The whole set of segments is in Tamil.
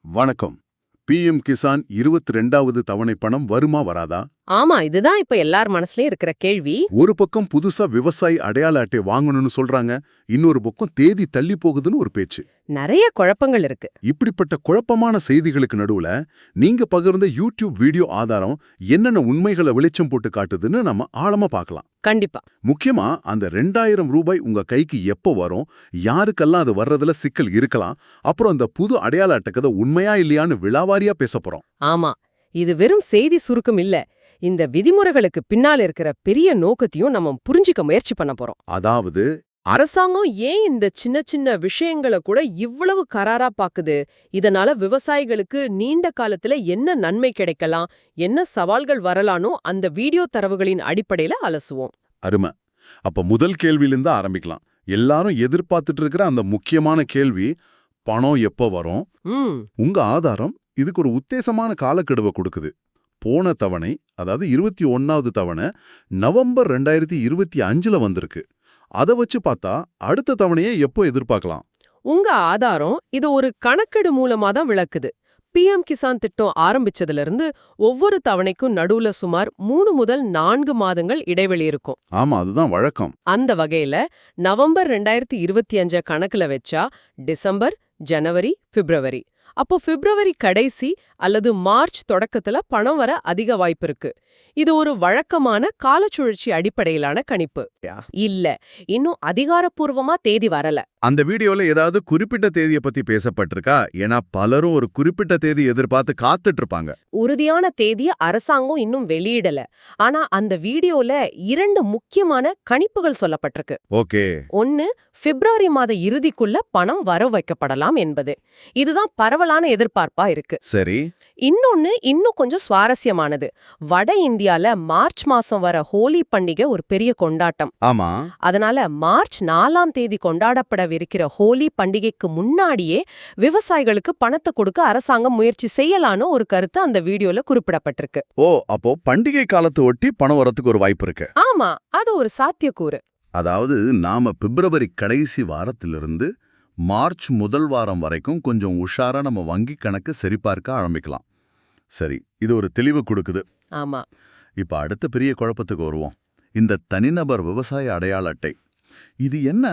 வணக்கம். பிஎம் கிசான் 22வது தவணை பணம் வருமா வராதா? ஆமா, இதுதான் இப்ப எல்லார் மனசுலயும் இருக்கிற கேள்வி. ஒரு பக்கம் புதுசா விவசாயி அடையாள அட்டை வாங்கணும்னு சொல்றாங்க, இன்னொரு பக்கம் தேதி தள்ளி போகுதுன்னு ஒரு பேச்சு. நிறைய குழப்பங்கள் இருக்கு. இப்படிப்பட்ட குழப்பமான செய்திகளுக்கு நடுவுல நீங்க பகிர்ந்த யூடியூப் வீடியோ ஆதாரம் என்னென்ன உண்மைகளை வெளிச்சம் போட்டு காட்டுதுன்னு நம்ம ஆழமா பார்க்கலாம். கண்டிப்பா. முக்கியமா அந்த 2000 ரூபாய் உங்க கைக்கு எப்போ வரும், யாருக்கெல்லாம் அது வர்றதுல சிக்கல் இருக்கலாம், அப்புறம் அந்த புது அடையாள அட்டை கதை உண்மையா இல்லையான்னு விலாவாரியா பேச போறோம். ஆமா, இது வெறும் செய்தி சுருக்கம் இல்ல. இந்த விதிமுறைகளுக்கு பின்னால இருக்கிற பெரிய நோக்கத்தையும் நம்ம புரிஞ்சிக்க முயற்சி பண்ண போறோம். அதாவது அரசாங்கம் ஏன் இந்த சின்ன சின்ன விஷயங்களை கூட இவ்வளவு கராரா பாக்குது? இதனால விவசாயிகளுக்கு நீண்ட காலத்துல என்ன நன்மை கிடைக்கலாம், என்ன சவால்கள் வரலானோ அந்த வீடியோ தரவுகளின் அடிப்படையில அலசுவோம். அருமை. அப்ப முதல் கேள்வியிலிருந்து ஆரம்பிக்கலாம். எல்லாரும் எதிர்பார்த்துட்டு இருக்கிற அந்த முக்கியமான கேள்வி, பணம் எப்போ வரும்? உங்க ஆதாரம் இதுக்கு ஒரு உத்தேசமான காலக்கெடுவை கொடுக்குது. போன தவணை, அதாவது 21வது தவணை நவம்பர் 2025ல வந்திருக்கு. அதை வச்சு பார்த்தா அடுத்த தவணையை எப்போ எதிர்பார்க்கலாம்? உங்க ஆதாரம் இது ஒரு கணக்கெடு மூலமா தான் விளக்குது. பிஎம் கிசான் திட்டம் ஆரம்பிச்சதுல இருந்து ஒவ்வொரு தவணைக்கும் நடுவுல சுமார் 3 முதல் 4 மாதங்கள் இடைவெளி இருக்கும். ஆமா, அதுதான் வழக்கம். அந்த வகையில நவம்பர் 2025 கணக்குல வச்சா டிசம்பர், ஜனவரி, பிப்ரவரி, அப்போ பிப்ரவரி கடைசி அல்லது மார்ச் தொடக்கத்துல பணம் வர அதிக வாய்ப்பு இருக்கு. இது ஒரு வழக்கமான காலச்சுழற்சி அடிப்படையிலான கணிப்பு இல்ல. இன்னும் அதிகாரப்பூர்வமா தேதி வரல. அந்த வீடியோல ஏதாவது குறிப்பிட்ட தேதியை பத்தி பேசப்பட்டிருக்கா? ஏன்னா பலரும் ஒரு குறிப்பிட்ட தேதி எதிர்பார்த்து காத்துட்டு இருப்பாங்க. உறுதியான தேதிய அரசாங்கம் இன்னும் வெளியிடல. ஆனா அந்த வீடியோல 2 முக்கியமான கணிப்புகள் சொல்லப்பட்டிருக்கு. ஓகே. ஒன்னு, பிப்ரவரி மாத இறுதிக்குள்ள பணம் வர வைக்கப்படலாம் என்பது. இதுதான் பரவலான எதிர்பார்ப்பா இருக்கு. சரி. இன்னொன்னு இன்னும் கொஞ்சம் சுவாரஸ்யமானது. வட இந்தியால மார்ச் மாசம் வர ஹோலி பண்டிகை ஒரு பெரிய கொண்டாட்டம். ஆமா. அதனால மார்ச் 4ஆம் தேதி கொண்டாடப்படவிருக்கிற ஹோலி பண்டிகைக்கு முன்னாடியே விவசாயிகளுக்கு பணத்தை கொடுக்க அரசாங்கம் முயற்சி செய்யலான்னு ஒரு கருத்து அந்த வீடியோல குறிப்பிடப்பட்டிருக்கு. ஓ, அப்போ பண்டிகை காலத்தை ஒட்டி பணம் வரத்துக்கு ஒரு வாய்ப்பு இருக்கு. ஆமா, அது ஒரு சாத்தியக்கூறு. அதாவது நாம பிப்ரவரி கடைசி வாரத்திலிருந்து மார்ச் முதல் வாரம் வரைக்கும் கொஞ்சம் உஷாரா நம்ம வங்கி கணக்கு சரிபார்க்க ஆரம்பிக்கலாம். சரி, இது ஒரு தெளிவு கொடுக்குது. ஆமா. இப்ப அடுத்த பெரிய குழப்பத்துக்கு வருவோம். இந்த தனிநபர் விவசாய அடையாள அட்டை, இது என்ன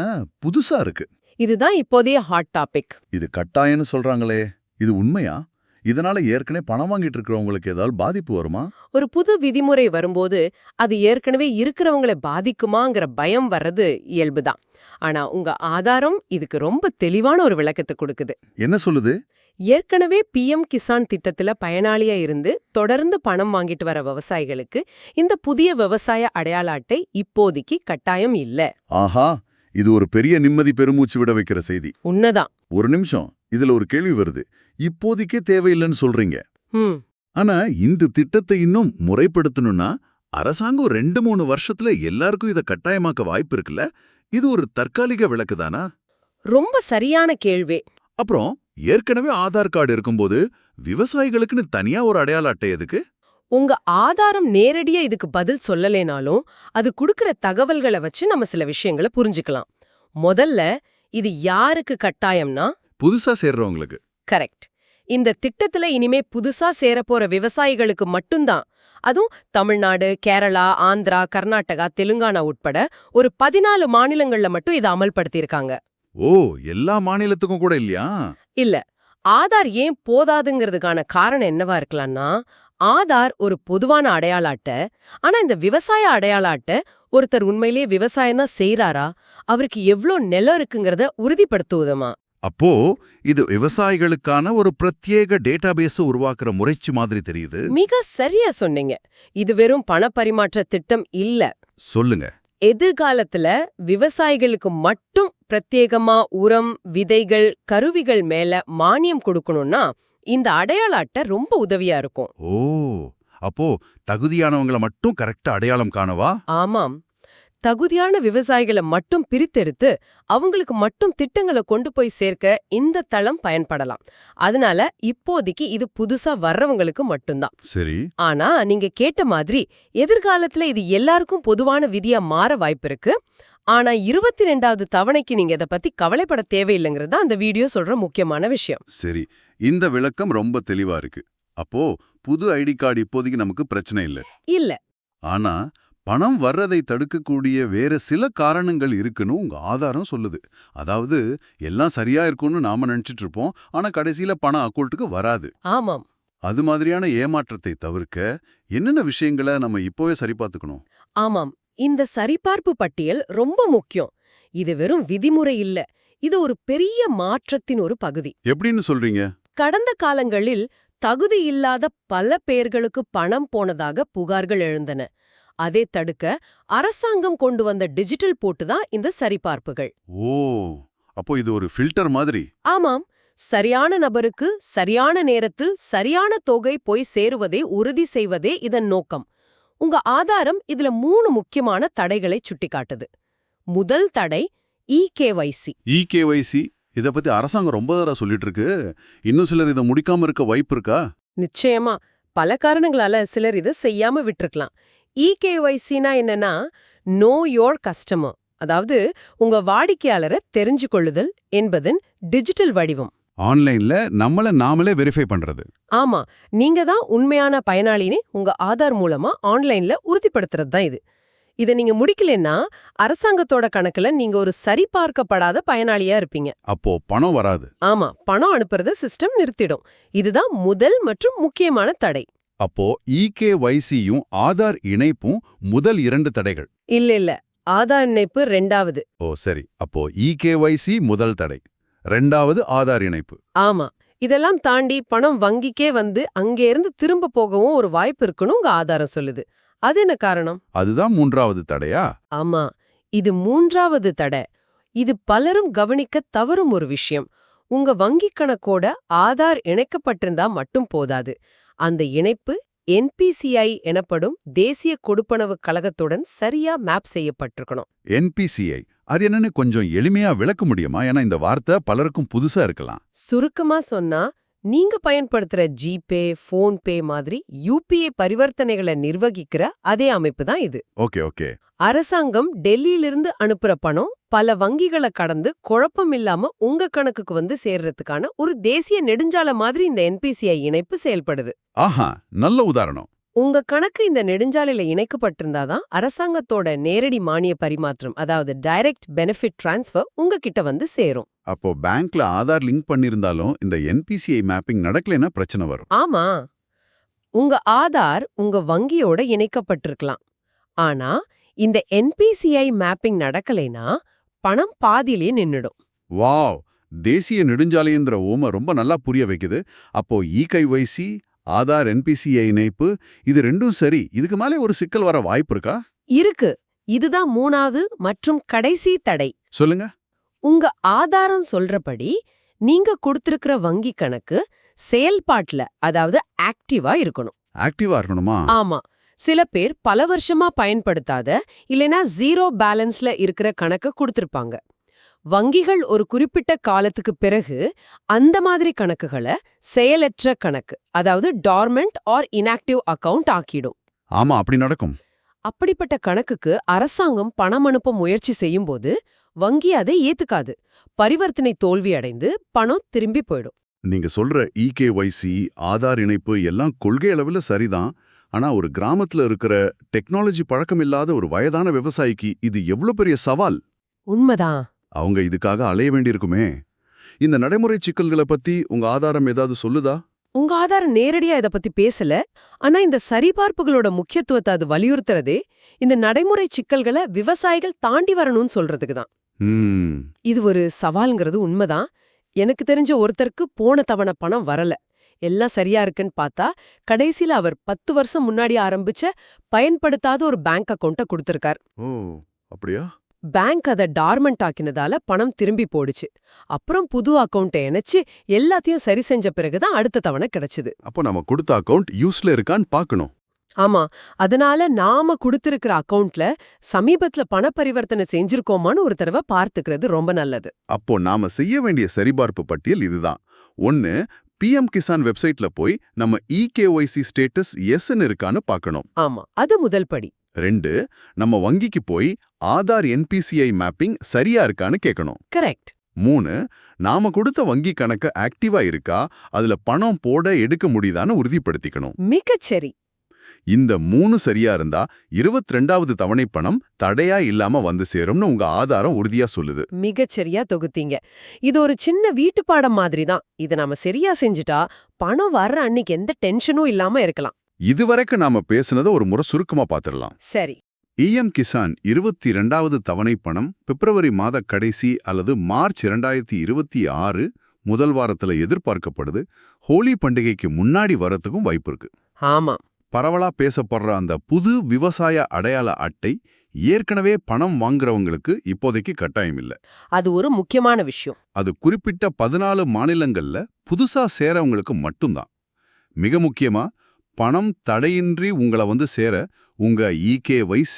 புதுசா இருக்கு? இதுதான் இப்போதைய ஹாட் டாபிக். இது கட்டாயம்னு சொல்றாங்களே, இது உண்மையா? இதனால ஏற்கனவே பணம் வாங்கிட்டு இருக்கிறவங்களுக்கு ஏதாவது பாதிப்பு வருமா? ஒரு புது விதிமுறை வரும்போது அது ஏற்கனவே இருக்கிறவங்களை பாதிக்குமாங்கிற பயம் வர்றது இயல்புதான். ஆனா உங்க ஆதாரம் இதுக்கு ரொம்ப தெளிவான ஒரு விளக்கத்தை கொடுக்குது. என்ன சொல்லுது? ஏற்கனவே பிஎம் கிசான் திட்டத்துல பயனாளியா இருந்து தொடர்ந்து பணம் வாங்கிட்டு வர விவசாயிகளுக்கு இந்த புதிய விவசாய அடையாள அட்டை இப்போதைக்கு கட்டாயம் இல்ல. ஆஹா, இது ஒரு பெரிய நிம்மதி பெருமூச்சு விட வைக்கிற செய்தி. உண்மைதான். ஒரு நிமிஷம், இதுல ஒரு கேள்வி வருது. இப்போதைக்கே தேவையில்லைன்னு சொல்றீங்க. ஆனா இந்த திட்டத்தை இன்னும் முறைப்படுத்தணும்னா அரசாங்கம் 2-3 வருஷத்துல எல்லாருக்கும் இதை கட்டாயமாக்க வாய்ப்பு இருக்குல்ல? இது ஒரு தற்காலிக விளக்குதானா? ரொம்ப சரியான கேள்வி. அப்புறம் ஏற்கனவே ஆதார் கார்டு இருக்கும்போது விவசாயிகளுக்குன்னு தனியா ஒரு அடையாள அட்டை எதுக்கு? உங்க ஆதாரம் நேரடியா இதுக்கு பதில் சொல்லலேனாலும் அது குடுக்கிற தகவல்களை வச்சு நம்ம சில விஷயங்களை புரிஞ்சுக்கலாம். முதல்ல, இது யாருக்கு கட்டாயம்னா புதுசா சேர்றவங்களுக்கு. கரெக்ட். இந்த திட்டத்துல இனிமே புதுசா சேரப்போற விவசாயிகளுக்கு மட்டும்தான். அதுவும் தமிழ்நாடு, கேரளா, ஆந்திரா, கர்நாடகா, தெலுங்கானா உட்பட ஒரு 14 மாநிலங்கள்ல மட்டும் இதை அமல்படுத்தியிருக்காங்க. ஓ, எல்லா மாநிலத்துக்கும் கூட இல்லையா? இல்ல. ஆதார் ஏன் போதாதுங்கிறதுக்கான காரணம் என்னவா இருக்கலாம்னா, ஆதார் ஒரு பொதுவான அடையாள அட்டை. ஆனா இந்த விவசாய அடையாள அட்டை ஒருத்தர் உண்மையிலேயே விவசாயம் தான் செய்யறாரா, அவருக்கு எவ்ளோ நிலம் இருக்குங்கிறத உறுதிப்படுத்துவதுமா. அப்போ இது விவசாயிகளுக்கான ஒரு பிரத்யேக டேட்டாபேஸ் உருவாக்குற முறைச்சி மாதிரி தெரியுது. மிக சரியா சொன்னீங்க. இது வெறும் பணப்பரிமாற்ற திட்டம் இல்ல. சொல்லுங்க. எதிர்காலத்துல விவசாயிகளுக்கு மட்டும் பிரத்யேகமா உரம், விதைகள், கருவிகள் மேல மானியம் கொடுக்கணும்னா இந்த அடையாள அட்டை ரொம்ப உதவியா இருக்கும். ஓ, அப்போ தகுதியானவங்களை மட்டும் கரெக்டா அடையாளம் காணவா? ஆமாம். தகுதியான விவசாயிகளை மட்டும் பிரித்தெடுத்து அவங்களுக்கு மட்டும் திட்டங்களை கொண்டு போய் சேர்க்க இந்த தளம் பயன்படலாம். அதனால இப்போதைக்கு இது புதுசா வர்றவங்களுக்கு மட்டும்தான். சரி. ஆனா நீங்க கேட்ட மாதிரி எதிர்காலத்துல இது எல்லாருக்கும் பொதுவான விதியா மாற வாய்ப்பு இருக்கு. ஆனா 22வது தவணைக்கு நீங்க இதை பத்தி கவலைப்பட தேவையில்லைங்கிறது அந்த வீடியோ சொல்ற முக்கியமான விஷயம். சரி, இந்த விளக்கம் ரொம்ப தெளிவா இருக்கு. அப்போ புது ஐடி கார்டு இப்போதைக்கு நமக்கு பிரச்சனை இல்ல. இல்ல. ஆனா பணம் வர்றதை தடுக்கக்கூடிய வேற சில காரணங்கள் இருக்குன்னு உங்க ஆதாரம் சொல்லுது. அதாவது எல்லாம் சரியா இருக்கும்னு நாம நினைச்சிட்டு இருப்போம், ஆனா கடைசியில பணம் அக்கௌண்ட்டுக்கு வராது. ஆமாம். அது மாதிரியான ஏமாற்றத்தை தவிர்க்க என்னென்ன விஷயங்களை நம்ம இப்போவே சரி பார்த்துக்கணும்? ஆமாம். இந்த சரிபார்ப்பு பட்டியல் ரொம்ப முக்கியம். இது வெறும் விதிமுறை இல்ல. இது ஒரு பெரிய மாற்றத்தின் ஒரு பகுதி. எப்படின்னு சொல்றீங்க? கடந்த காலங்களில் தகுதி இல்லாத பல பேர்களுக்கு பணம் போனதாக புகார்கள் எழுந்தன. அதை தடுக்க அரசாங்கம் கொண்டு வந்த டிஜிட்டல் போட்டு தான் இந்த சரிபார்ப்புகள். ஓ, அப்போ இது ஒரு ஃபில்டர் மாதிரி. ஆமாம். சரியான நபருக்கு சரியான நேரத்தில் சரியான தொகை போய் சேருவதை உறுதி செய்வதே இதன் நோக்கம். உங்க ஆதாரம் இதுல 3 முக்கியமான தடைகளை சுட்டிக்காட்டுது. முதல் தடை இகேவைசி. இகேவைசி இத பத்தி அரசாங்கம் ரொம்ப தடவை சொல்லிட்டு இருக்கு. இன்னும் சிலர் இதை முடிக்காம இருக்க வாய்ப்பு இருக்கா? நிச்சயமா பல காரணங்களால சிலர் இதை செய்யாம விட்டுருக்கலாம். இகேவைசினா என்னன்னா நோ யோர் கஸ்டமர், அதாவது உங்க வாடிக்கையாளரை தெரிஞ்சு கொள்ளுதல் என்பதன் டிஜிட்டல் வடிவம். ஆன்லைன்ல நம்மள நாமளே வெரிஃபை பண்றது. ஆமா, நீங்க தான் உண்மையான பயனாளினே உங்க ஆதார் மூலமா ஆன்லைன்ல உறுதிப்படுத்துறது தான் இது. இதை நீங்க முடிக்கலன்னா அரசாங்கத்தோட கணக்குல நீங்க ஒரு சரிபார்க்கப்படாத பயனாளியா இருப்பீங்க. அப்போ பணம் வராது. ஆமா, பணம் அனுப்புறத சிஸ்டம் நிறுத்திடும். இதுதான் முதல் மற்றும் முக்கியமான தடை. அப்போ இகேவைசியும் ஆதார் இணைப்பும் முதல் 2 தடைகள். இல்ல, ஆதார் இணைப்பு 2வது. ஓ சரி, அப்போ இகேவைசி முதல் தடை, 2வது ஆதார் இணைப்பு. ஆமா, இதெல்லாம் தாண்டி பணம் வங்கிக்கே வந்து அங்கேருந்து திரும்ப போகவும் ஒரு வாய்ப்பு இருக்குன்னு உங்க ஆதாரம் சொல்லுது. அது என்ன காரணம்? அதுதான் 3வது தடையா? ஆமா, இது 3வது தடை. இது பலரும் கவனிக்க தவறும் ஒரு விஷயம். உங்க வங்கிக் கணக்கோட ஆதார் இணைக்கப்பட்டிருந்தா மட்டும் போதாது. அந்த இணைப்பு என்பிசிஐ எனப்படும் தேசிய கொடுப்பனவு கழகத்துடன் சரியா மேப் செய்யப்பட்டிருக்கணும். என்பிசிஐ அது என்னன்னு கொஞ்சம் எளிமையா விளக்க முடியுமா? ஏன்னா இந்த வார்த்தை பலருக்கும் புதுசா இருக்கலாம். சுருக்கமா சொன்னா, நீங்க பயன்படுத்துற ஜிபே, போன்பே மாதிரி யூபிஐ பரிவர்த்தனைகளை நிர்வகிக்கிற அதே அமைப்பு தான் இது. ஓகே. அரசாங்கம் டெல்லியிலிருந்து அனுப்புற பணம் பல வங்கிகளை கடந்து குழப்பம் இல்லாம உங்க கணக்குக்கு வந்து சேர்றதுக்கான ஒரு தேசிய நெடுஞ்சால மாதிரி இந்த என்பிசிஐ இணைப்பு செயல்படுது. ஆஹா, நல்ல உதாரணம். உங்க கணக்கு இந்த நெடுஞ்சாலையில இணைக்கப்பட்டிருந்தாதான் அரசாங்கத்தோட நேரடி மானிய பரிமாற்றம், அதாவது டைரக்ட் பெனிஃபிட் டிரான்ஸ்ஃபர் உங்ககிட்ட வந்து சேரும். அப்போ பேங்க்ல ஆதார் லிங்க் பண்ணிருந்தாலும் இந்த என்பிசிஐ மேப்பிங் நடக்கலைன்னா பிரச்சனை வரும். ஆமா, உங்க ஆதார் உங்க வங்கியோட இணைக்கப்பட்டிருக்கலாம். ஆனா இந்த என்பிசிஐ மேப்பிங் நடக்கலைனா பணம் பாதியிலே நின்னுடும். வாவ், தேசிய நெடுஞ்சாலைன்ற ஓம ரொம்ப நல்லா புரிய வைக்குது. அப்போ இகேவைசி, ஆதார், என்பிசிஐ இணைப்பு இது ரெண்டும் சரி. இதுக்கு மேலே ஒரு சிக்கல் வர வாய்ப்பு இருக்கா? இருக்கு. இதுதான் 3வது மற்றும் கடைசி தடை. சொல்லுங்க. உங்க ஆதாரம் சொல்றபடி நீங்க கொடுத்திருக்கிற வங்கி கணக்கு செயல்பாட்டுல, அதாவது ஆக்டிவா இருக்கணும். ஆக்டிவா இருக்கணுமா? ஆமா, சில பேர் பல வருஷமா பயன்படுத்தாத இல்லனா 0 பேலன்ஸ்ல இருக்கிற கணக்க கொடுத்திருப்பாங்க. வங்கிகள் ஒரு குறிப்பிட்ட காலத்துக்கு பிறகு அந்த மாதிரி கணக்குகளை செயலற்ற கணக்கு, அதாவது டார்மெண்ட் ஆர் இன்ஆக்டிவ் அக்கவுண்ட் ஆக்கிடும். ஆமா, அப்படி நடக்கும். அப்படிப்பட்ட கணக்குக்கு அரசாங்கம் பணம் அனுப்ப முயற்சி செய்யும்போது வங்கி அதை ஏத்துக்காது. பரிவர்த்தனை தோல்வி அடைந்து பணம் திரும்பி போயிடும். நீங்க சொல்ற இகேவைசி, ஆதார் இணைப்பு எல்லாம் கொள்கை அளவுல சரிதான். ஆனா ஒரு கிராமத்துல இருக்கிற டெக்னாலஜி பழக்கம் இல்லாத ஒரு வயதான விவசாயிக்கு இது எவ்வளவு பெரிய சவால். உண்மைதான். அவங்க இதுக்காக அலைய வேண்டியிருக்குமே. இந்த நடைமுறை சிக்கல்களை பத்தி உங்க ஆதாரம் ஏதாவது சொல்லுதா? உங்க ஆதாரம் நேரடியா இத பத்தி பேசல. ஆனா இந்த சரிபார்ப்புகளோட முக்கியத்துவத்தை அது வலியுறுத்துறதே இந்த நடைமுறை சிக்கல்களை விவசாயிகள் தாண்டி வரணும்னு சொல்றதுக்கு தான். இது ஒரு சவால்ங்கிறது உண்மைதான். எனக்கு தெரிஞ்ச ஒருத்தருக்கு போன தவணை பணம் வரல. எல்லாம் சரியா இருக்குன்னு பார்த்தா கடைசியில அவர் 10 வருஷம் முன்னாடி ஆரம்பிச்ச பயன்படுத்தாத ஒரு பேங்க் அக்கவுண்ட கொடுத்திருக்கார். ஓ, அப்படியா? பேங்க் அதை டார்மெண்ட் ஆக்கினதால பணம் திரும்பி போடுச்சு. அப்புறம் புது அக்கவுண்ட்டை இணைச்சு எல்லாத்தையும் சரி செஞ்ச பிறகுதான் அடுத்த தவணை கிடைச்சது. அப்போ நம்ம கொடுத்த அக்கவுண்ட் யூஸ்ல இருக்கான்னு பார்க்கணும். ஆமா, அதனால நாம கொடுத்திருக்கிற அக்கவுண்ட்ல சமீபத்துல பண பரிவர்த்தனை செஞ்சிருக்கோமான்னு ஒரு தடவை பார்த்துக்கிறது ரொம்ப நல்லது. அப்போ நாம செய்ய வேண்டிய சரிபார்ப்பு பட்டியல் இதுதான். 1, PM கிசான் வெப்சைட்ல போய் நம்ம இகேஒய்சி ஸ்டேட்டஸ் எஸ்ன்னு இருக்கான்னு பார்க்கணும். ஆமா, அது முதல் படி. 2, நம்ம வங்கிக்கு போய் ஆதார் என்பிசிஐ மேப்பிங் சரியா இருக்கான்னு கேட்கணும். கரெக்ட். 3 நாம கொடுத்த வங்கி கணக்கு ஆக்டிவா இருக்கா, அதுல பணம் போட எடுக்க முடியுதான்னு உறுதிப்படுத்திக்கணும். மிகச்சரி. இந்த 3 சரியா இருந்தா 22வது தவணை பணம் தடையா இல்லாம வந்து சேரும்னு உங்க ஆதாரம் உறுதியா சொல்லுது. மிகச்சரியா தொகுத்தீங்க. இது ஒரு சின்ன வீட்டுப்பாடம் மாதிரி தான். இத நாம சரியா செஞ்சுட்டா பணம் வர்ற அன்னைக்கு எந்த டென்ஷனும் இல்லாம இருக்கலாம். இதுவரைக்கும் நாம பேசுனத ஒரு முறை சுருக்கமா பார்த்திடலாம். சரி. EM கிசான் 22வது தவணை பணம் பிப்ரவரி மாத கடைசி அல்லது மார்ச் 2026 முதல் வாரத்துல எதிர்பார்க்கப்படுது. ஹோலி பண்டிகைக்கு முன்னாடி வரத்துக்கும் வாய்ப்பு இருக்கு. ஆமா. பரவலா பேசப்படுற அந்த புது விவசாய அடையாள அட்டை ஏற்கனவே பணம் வாங்குறவங்களுக்கு இப்போதைக்கு கட்டாயம் இல்ல. அது ஒரு முக்கியமான விஷயம். அது குறிப்பிட்ட 14 மாநிலங்கள்ல புதுசா சேரவங்களுக்கு மட்டும்தான். மிக முக்கியமா பணம் தடையின்றி உங்களை வந்து சேர உங்க EKYC,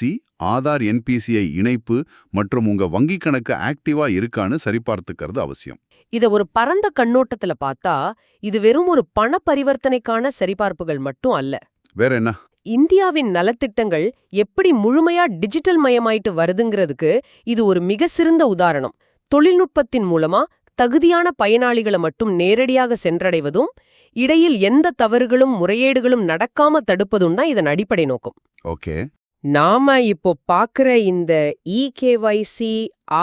ஆதார் NPCI இணைப்பு மற்றும் உங்க வங்கி கணக்கு ஆக்டிவா இருக்கான்னு சரிபார்த்துக்கிறது அவசியம். இத ஒரு பரந்த கண்ணோட்டத்துல பார்த்தா இது வெறும் ஒரு பண பரிவர்த்தனைக்கான சரிபார்ப்புகள் மட்டும் அல்ல. வேற என்ன? இந்தியாவின் நலத்திட்டங்கள் எப்படி முழுமையா டிஜிட்டல் மயமாயிட்டு வருதுங்கிறதுக்கு இது ஒரு மிக சிறந்த உதாரணம். தொழில்நுட்பத்தின் மூலமா தகுதியான பயனாளிகளை மட்டும் நேரடியாக சென்றடைவதும், இடையில் எந்த தவறுகளும் முறையீடுகளும் நடக்காம தடுப்பதும் தான் இதன் அடிப்படை நோக்கம். ஓகே. நாம இப்போ பாக்குற இந்த EKYC,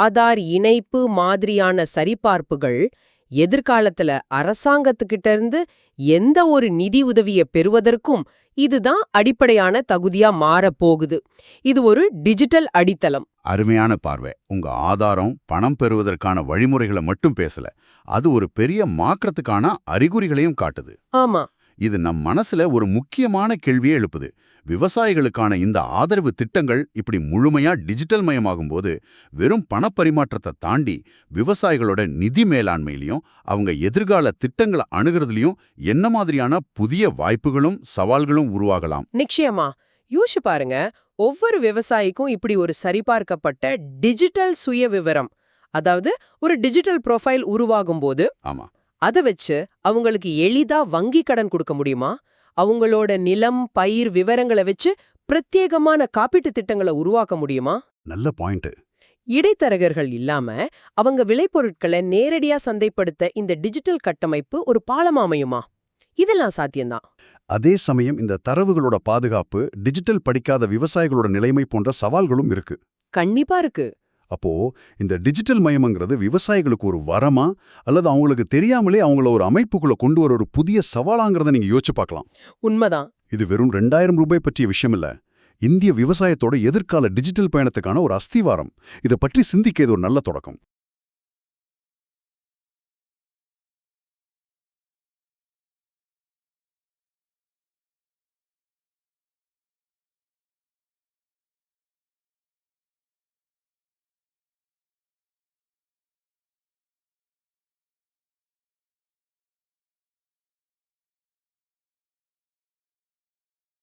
ஆதார் இணைப்பு மாதிரியான சரிபார்ப்புகள் எதிர்காலத்துல அரசாங்கத்துக்கிட்ட இருந்து எந்த ஒரு நிதி உதவியை பெறுவதற்கும் இதுதான் அடிப்படையான தகுதியா மாறப் போகுது. இது ஒரு டிஜிட்டல் அடித்தளம். அருமையான பார்வை. உங்க ஆதாரம் பணம் பெறுவதற்கான வழிமுறைகளை மட்டும் பேசல, அது ஒரு பெரிய மாற்றத்துக்கான அறிகுறிகளையும் காட்டுது. ஆமா. இது நம் மனசுல ஒரு முக்கியமான கேள்வியை எழுப்புது. விவசாயிகளுக்கான இந்த ஆதரவு திட்டங்கள் இப்படி முழுமையா டிஜிட்டல் மயமாகும்போது வெறும் பணப்பரிமாற்றத்தை தாண்டி விவசாயிகளோட நிதி மேலாண்மையிலையும் அவங்க எதிர்கால திட்டங்களை அணுகிறதுலயும் என்ன மாதிரியான புதிய வாய்ப்புகளும் சவால்களும் உருவாகலாம்? நிச்சயமா. யோசிச்சு பாருங்க, ஒவ்வொரு விவசாயிக்கும் இப்படி ஒரு சரிபார்க்கப்பட்ட டிஜிட்டல் சுய விவரம், அதாவது ஒரு டிஜிட்டல் ப்ரொஃபைல் உருவாகும் போது ஆமா, அதை வச்சு அவங்களுக்கு எளிதா வங்கி கடன் கொடுக்க முடியுமா? அவங்களோட நிலம், பயிர் விவரங்களை வச்சு பிரத்யேகமான காப்பீட்டு திட்டங்களை உருவாக்க முடியுமா? நல்ல பாயிண்ட். இடைத்தரகர்கள் இல்லாம அவங்க விளைபொருட்களை நேரடியா சந்தைப்படுத்த இந்த டிஜிட்டல் கட்டமைப்பு ஒரு பாலமா அமையுமா? இதெல்லாம் சாத்தியம்தான். அதே சமயம் இந்த தரவுகளோட பாதுகாப்பு, டிஜிட்டல் படிக்காத விவசாயிகளோட நிலைமை போன்ற சவால்களும் இருக்கு. கண்டிப்பா இருக்கு. அப்போ இந்த டிஜிட்டல் மயம்ங்கிறது விவசாயிகளுக்கு ஒரு வரமா அல்லது அவங்களுக்கு தெரியாமலே அவங்கள ஒரு அமைப்புக்குள்ள கொண்டு வர ஒரு புதிய சவாலாங்கிறத நீங்க யோசிச்சு பார்க்கலாம். உண்மைதான். இது வெறும் 2000 ரூபாய் பற்றிய விஷயம் இல்ல. இந்திய விவசாயத்தோட எதிர்கால டிஜிட்டல் பயணத்துக்கான ஒரு அஸ்திவாரம். இதை பற்றி சிந்திக்க இது ஒரு நல்ல தொடக்கம்.